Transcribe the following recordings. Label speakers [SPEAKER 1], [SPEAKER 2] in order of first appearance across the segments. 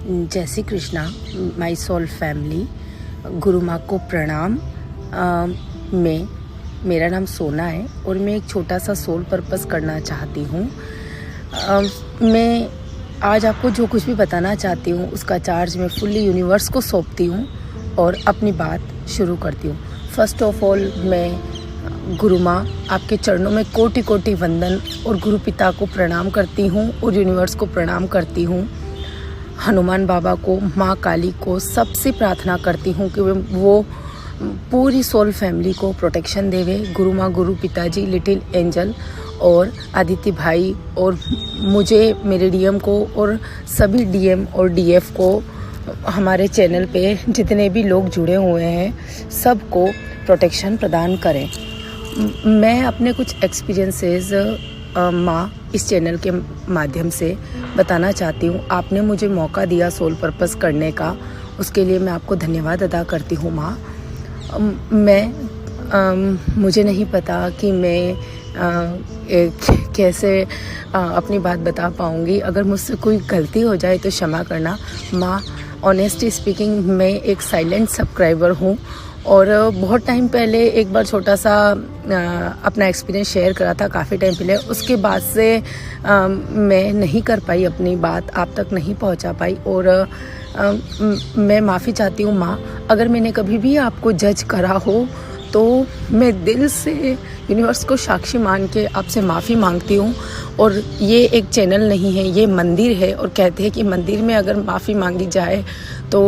[SPEAKER 1] जय Shri Krishna, my soul family, गुरु माँ को प्रणाम। मेरा नाम सोना है और मैं एक छोटा सा सोल पर्पस करना चाहती हूँ। मैं आज आपको जो कुछ भी बताना चाहती हूँ उसका चार्ज मैं फुल्ली यूनिवर्स को सौंपती हूँ और अपनी बात शुरू करती हूँ। फर्स्ट ऑफ ऑल मैं गुरु माँ आपके चरणों में कोटि कोटि वंदन और गुरु पिता को प्रणाम करती हूँ और यूनिवर्स को प्रणाम करती हूँ। हनुमान बाबा को, माँ काली को सबसे प्रार्थना करती हूँ कि वो पूरी सोल फैमिली को प्रोटेक्शन देवे। गुरु माँ, गुरु पिताजी, लिटिल एंजल और आदित्य भाई और मुझे, मेरे डीएम को और सभी डीएम और डीएफ को, हमारे चैनल पे जितने भी लोग जुड़े हुए हैं सबको प्रोटेक्शन प्रदान करें। मैं अपने कुछ एक्सपीरियंसेस माँ इस चैनल के माध्यम से बताना चाहती हूँ। आपने मुझे मौका दिया सोल पर्पस करने का, उसके लिए मैं आपको धन्यवाद अदा करती हूँ माँ। मुझे नहीं पता कि मैं कैसे अपनी बात बता पाऊँगी। अगर मुझसे कोई गलती हो जाए तो क्षमा करना माँ। ऑनेस्टली स्पीकिंग, मैं एक साइलेंट सब्सक्राइबर हूँ और बहुत टाइम पहले एक बार छोटा सा अपना एक्सपीरियंस शेयर करा था, काफ़ी टाइम पहले। उसके बाद से मैं नहीं कर पाई, अपनी बात आप तक नहीं पहुंचा पाई और मैं माफ़ी चाहती हूँ माँ। अगर मैंने कभी भी आपको जज करा हो तो मैं दिल से यूनिवर्स को साक्षी मान के आपसे माफ़ी मांगती हूँ। और ये एक चैनल नहीं है, ये मंदिर है और कहते हैं कि मंदिर में अगर माफ़ी मांगी जाए तो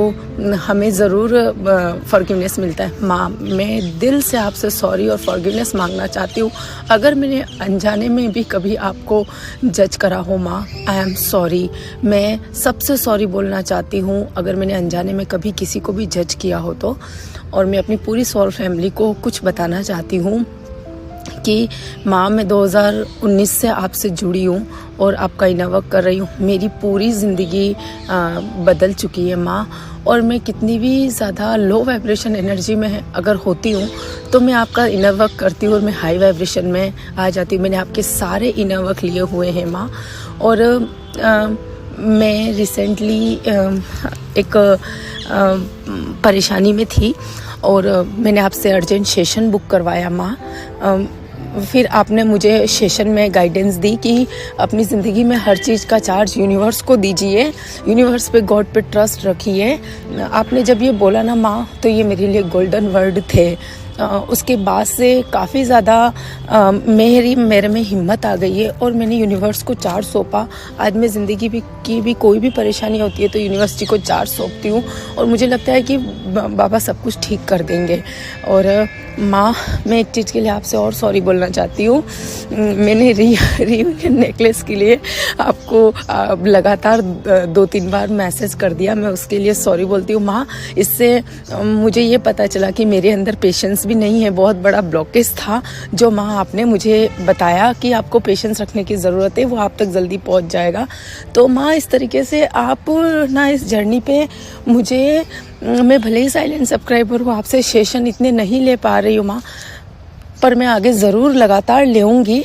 [SPEAKER 1] हमें ज़रूर फॉरगिवनेस मिलता है। माँ, मैं दिल से आपसे सॉरी और फॉरगिवनेस मांगना चाहती हूँ। अगर मैंने अनजाने में भी कभी आपको जज करा हो माँ, आई एम सॉरी। मैं सबसे सॉरी बोलना चाहती हूँ अगर मैंने अनजाने में कभी किसी को भी जज किया हो तो। और मैं अपनी पूरी सोल फैमिली को कुछ बताना चाहती हूँ कि माँ, मैं 2019 से आपसे जुड़ी हूँ और आपका इनर वर्क कर रही हूँ। मेरी पूरी ज़िंदगी बदल चुकी है माँ। और मैं कितनी भी ज़्यादा लो वाइब्रेशन एनर्जी में अगर होती हूँ तो मैं आपका इनर वर्क करती हूँ और मैं हाई वाइब्रेशन में आ जाती हूँ। मैंने आपके सारे इनर वर्क लिए हुए हैं माँ। और मैं रिसेंटली एक परेशानी में थी और मैंने आपसे अर्जेंट सेशन बुक करवाया माँ। फिर आपने मुझे सेशन में गाइडेंस दी कि अपनी ज़िंदगी में हर चीज़ का चार्ज यूनिवर्स को दीजिए, यूनिवर्स पे, गॉड पे ट्रस्ट रखिए। आपने जब ये बोला ना माँ तो ये मेरे लिए गोल्डन वर्ड थे। उसके बाद से काफ़ी ज़्यादा मेरे में हिम्मत आ गई है और मैंने यूनिवर्स को चार्ज सौंपा। आज मैं ज़िंदगी की भी कोई भी परेशानी होती है तो यूनिवर्स जी को चार्ज सौंपती हूँ और मुझे लगता है कि बाबा सब कुछ ठीक कर देंगे। और माँ, मैं एक चीज़ के लिए आपसे और सॉरी बोलना चाहती हूँ। मैंने रीयूनियन नेकलेस के लिए आपको लगातार 2-3 बार मैसेज कर दिया, मैं उसके लिए सॉरी बोलती हूँ माँ। इससे मुझे ये पता चला कि मेरे अंदर पेशेंस भी नहीं है, बहुत बड़ा ब्लॉकेज था जो माँ आपने मुझे बताया कि आपको पेशेंस रखने की ज़रूरत है, वो आप तक जल्दी पहुँच जाएगा। तो माँ, इस तरीके से आप ना इस जर्नी पे मुझे, मैं भले ही साइलेंट सब्सक्राइबर हूँ, आपसे सेशन इतने नहीं ले पा रही हूँ माँ, पर मैं आगे ज़रूर लगातार लेऊँगी।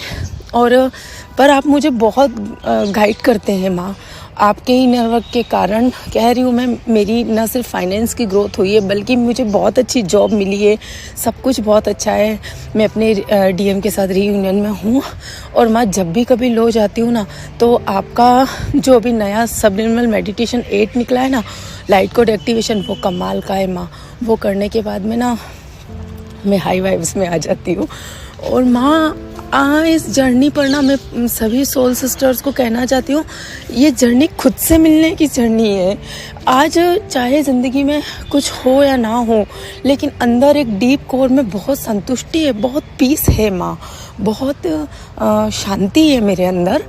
[SPEAKER 1] और पर आप मुझे बहुत गाइड करते हैं माँ। आपके ही नेटवर्क के कारण कह रही हूँ मैं, मेरी न सिर्फ फाइनेंस की ग्रोथ हुई है बल्कि मुझे बहुत अच्छी जॉब मिली है, सब कुछ बहुत अच्छा है। मैं अपने डीएम के साथ रीयूनियन में हूँ। और माँ, जब भी कभी लो जाती हूँ ना तो आपका जो अभी नया सबलिमिनल मेडिटेशन 8 निकला है ना, लाइट कोड एक्टिवेशन, वो कमाल का है माँ। वो करने के बाद में ना मैं हाई वाइब्स में आ जाती हूँ। और माँ, इस जर्नी पर ना मैं सभी सोल सिस्टर्स को कहना चाहती हूँ, ये जर्नी खुद से मिलने की जर्नी है। आज चाहे ज़िंदगी में कुछ हो या ना हो, लेकिन अंदर एक डीप कोर में बहुत संतुष्टि है, बहुत पीस है माँ, बहुत शांति है मेरे अंदर।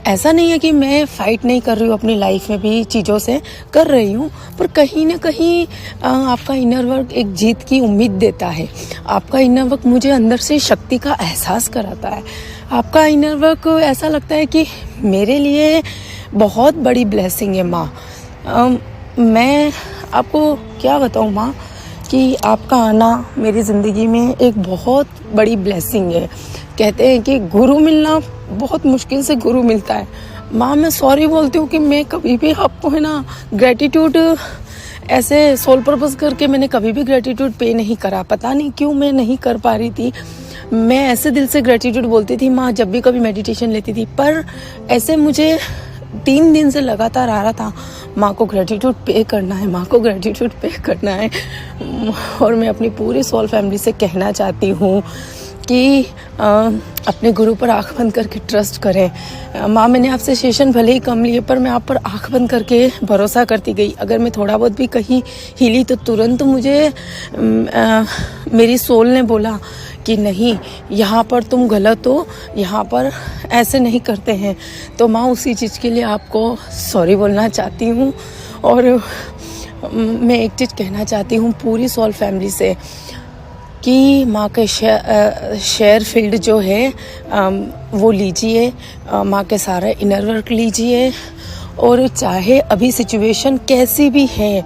[SPEAKER 1] ऐसा नहीं है कि मैं फ़ाइट नहीं कर रही हूँ, अपनी लाइफ में भी चीज़ों से कर रही हूँ, पर कहीं ना कहीं आपका इनर वर्क एक जीत की उम्मीद देता है। आपका इनर वर्क मुझे अंदर से शक्ति का एहसास कराता है। आपका इनर वर्क ऐसा लगता है कि मेरे लिए बहुत बड़ी ब्लेसिंग है माँ। मैं आपको क्या बताऊँ माँ कि आपका आना मेरी ज़िंदगी में एक बहुत बड़ी ब्लेसिंग है। कहते हैं कि गुरु मिलना बहुत मुश्किल से गुरु मिलता है। माँ मैं सॉरी बोलती हूँ कि मैं कभी भी आपको है ना ग्रेटिट्यूड ऐसे सोल पर्पस करके मैंने कभी भी ग्रेटिट्यूड पे नहीं करा। पता नहीं क्यों मैं नहीं कर पा रही थी। मैं ऐसे दिल से ग्रेटिट्यूड बोलती थी माँ जब भी कभी मेडिटेशन लेती थी, पर ऐसे मुझे 3 दिन से लगातार आ रहा था माँ को ग्रेटिट्यूड पे करना है, माँ को ग्रेटिट्यूड पे करना है। और मैं अपनी पूरी सोल फैमिली से कहना चाहती हूँ कि अपने गुरु पर आँख बंद करके ट्रस्ट करें। माँ मैंने आपसे सेशन भले ही कम लिए, पर मैं आप पर आँख बंद करके भरोसा करती गई। अगर मैं थोड़ा बहुत भी कहीं हिली तो तुरंत मुझे मेरी सोल ने बोला कि नहीं, यहाँ पर तुम गलत हो, यहाँ पर ऐसे नहीं करते हैं। तो माँ उसी चीज़ के लिए आपको सॉरी बोलना चाहती हूँ। और मैं एक चीज़ कहना चाहती हूँ पूरी सोल फैमिली से कि माँ के शेयर फील्ड जो है वो लीजिए, माँ के सारा इनर वर्क लीजिए। और चाहे अभी सिचुएशन कैसी भी है,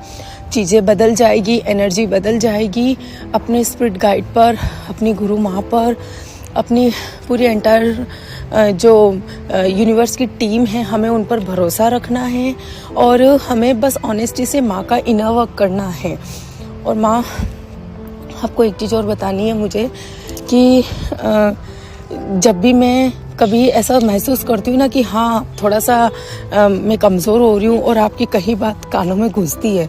[SPEAKER 1] चीज़ें बदल जाएगी, एनर्जी बदल जाएगी। अपने स्पिरिट गाइड पर, अपनी गुरु माँ पर, अपनी पूरी एंटायर जो यूनिवर्स की टीम है, हमें उन पर भरोसा रखना है। और हमें बस ऑनेस्टी से माँ का इनर वर्क करना है। और माँ आपको एक चीज़ और बतानी है मुझे कि जब भी मैं कभी ऐसा महसूस करती हूँ ना कि हाँ थोड़ा सा मैं कमज़ोर हो रही हूँ और आपकी कहीं बात कानों में घुसती है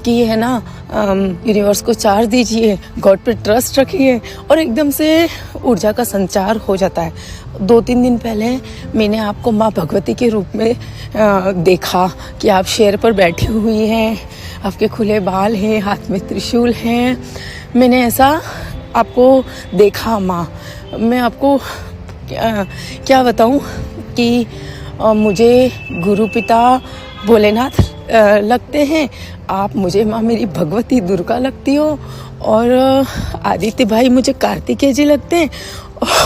[SPEAKER 1] कि ये है ना यूनिवर्स को चार्ज दीजिए, गॉड पे ट्रस्ट रखिए, और एकदम से ऊर्जा का संचार हो जाता है। 2-3 दिन पहले मैंने आपको माँ भगवती के रूप में देखा कि आप शेर पर बैठी हुई हैं, आपके खुले बाल हैं, हाथ में त्रिशूल हैं। मैंने ऐसा आपको देखा माँ। मैं आपको क्या बताऊं कि मुझे गुरु पिता भोलेनाथ लगते हैं, आप मुझे माँ मेरी भगवती दुर्गा लगती हो, और आदित्य भाई मुझे कार्तिकेय जी लगते हैं,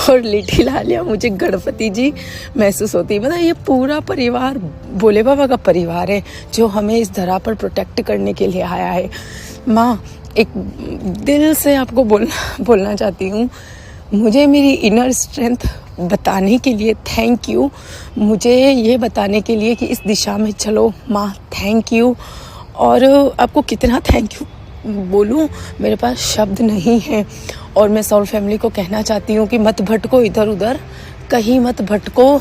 [SPEAKER 1] और लिटिल आलिया मुझे गणपति जी महसूस होती है। मतलब ये पूरा परिवार भोले बाबा का परिवार है जो हमें इस धरा पर प्रोटेक्ट करने के लिए आया है। माँ एक दिल से आपको बोलना चाहती हूँ, मुझे मेरी इनर स्ट्रेंथ बताने के लिए थैंक यू। मुझे ये बताने के लिए कि इस दिशा में चलो माँ, थैंक यू। और आपको कितना थैंक यू बोलूँ, मेरे पास शब्द नहीं है। और मैं सोल फैमिली को कहना चाहती हूँ कि मत भटको इधर उधर, कहीं मत भटको।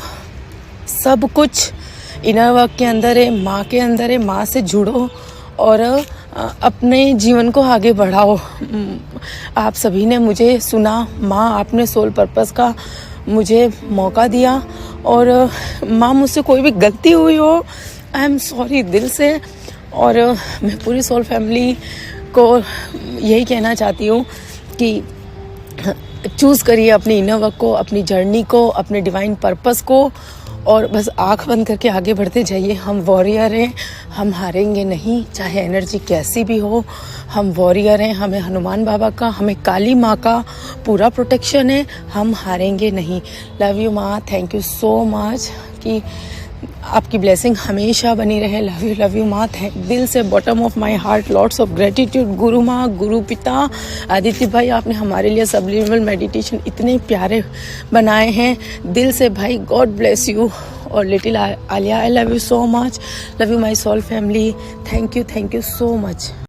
[SPEAKER 1] सब कुछ इनर वर्क के अंदर है, माँ के अंदर है। माँ से जुड़ो और अपने जीवन को आगे बढ़ाओ। आप सभी ने मुझे सुना माँ, आपने सोल पर्पस का मुझे मौका दिया। और माँ मुझसे कोई भी गलती हुई हो, आई एम सॉरी दिल से। और मैं पूरी सोल फैमिली को यही कहना चाहती हूँ कि चूज़ करिए अपनी इनर वर्क को, अपनी जर्नी को, अपने डिवाइन पर्पस को, और बस आँख बंद करके आगे बढ़ते जाइए। हम वॉरियर हैं, हम हारेंगे नहीं, चाहे एनर्जी कैसी भी हो। हम वॉरियर हैं, हमें हनुमान बाबा का, हमें काली माँ का पूरा प्रोटेक्शन है, हम हारेंगे नहीं। लव यू माँ, थैंक यू सो मच कि आपकी ब्लेसिंग हमेशा बनी रहे। लव यू माँ, दिल से bottom of my heart lots of gratitude. गुरु माँ, गुरु पिता, आदित्य भाई, आपने हमारे लिए सबलिमिनल मेडिटेशन इतने प्यारे बनाए हैं। दिल से भाई, गॉड ब्लेस यू। और little Alia, I love you so much. Love you my soul family, thank you so much.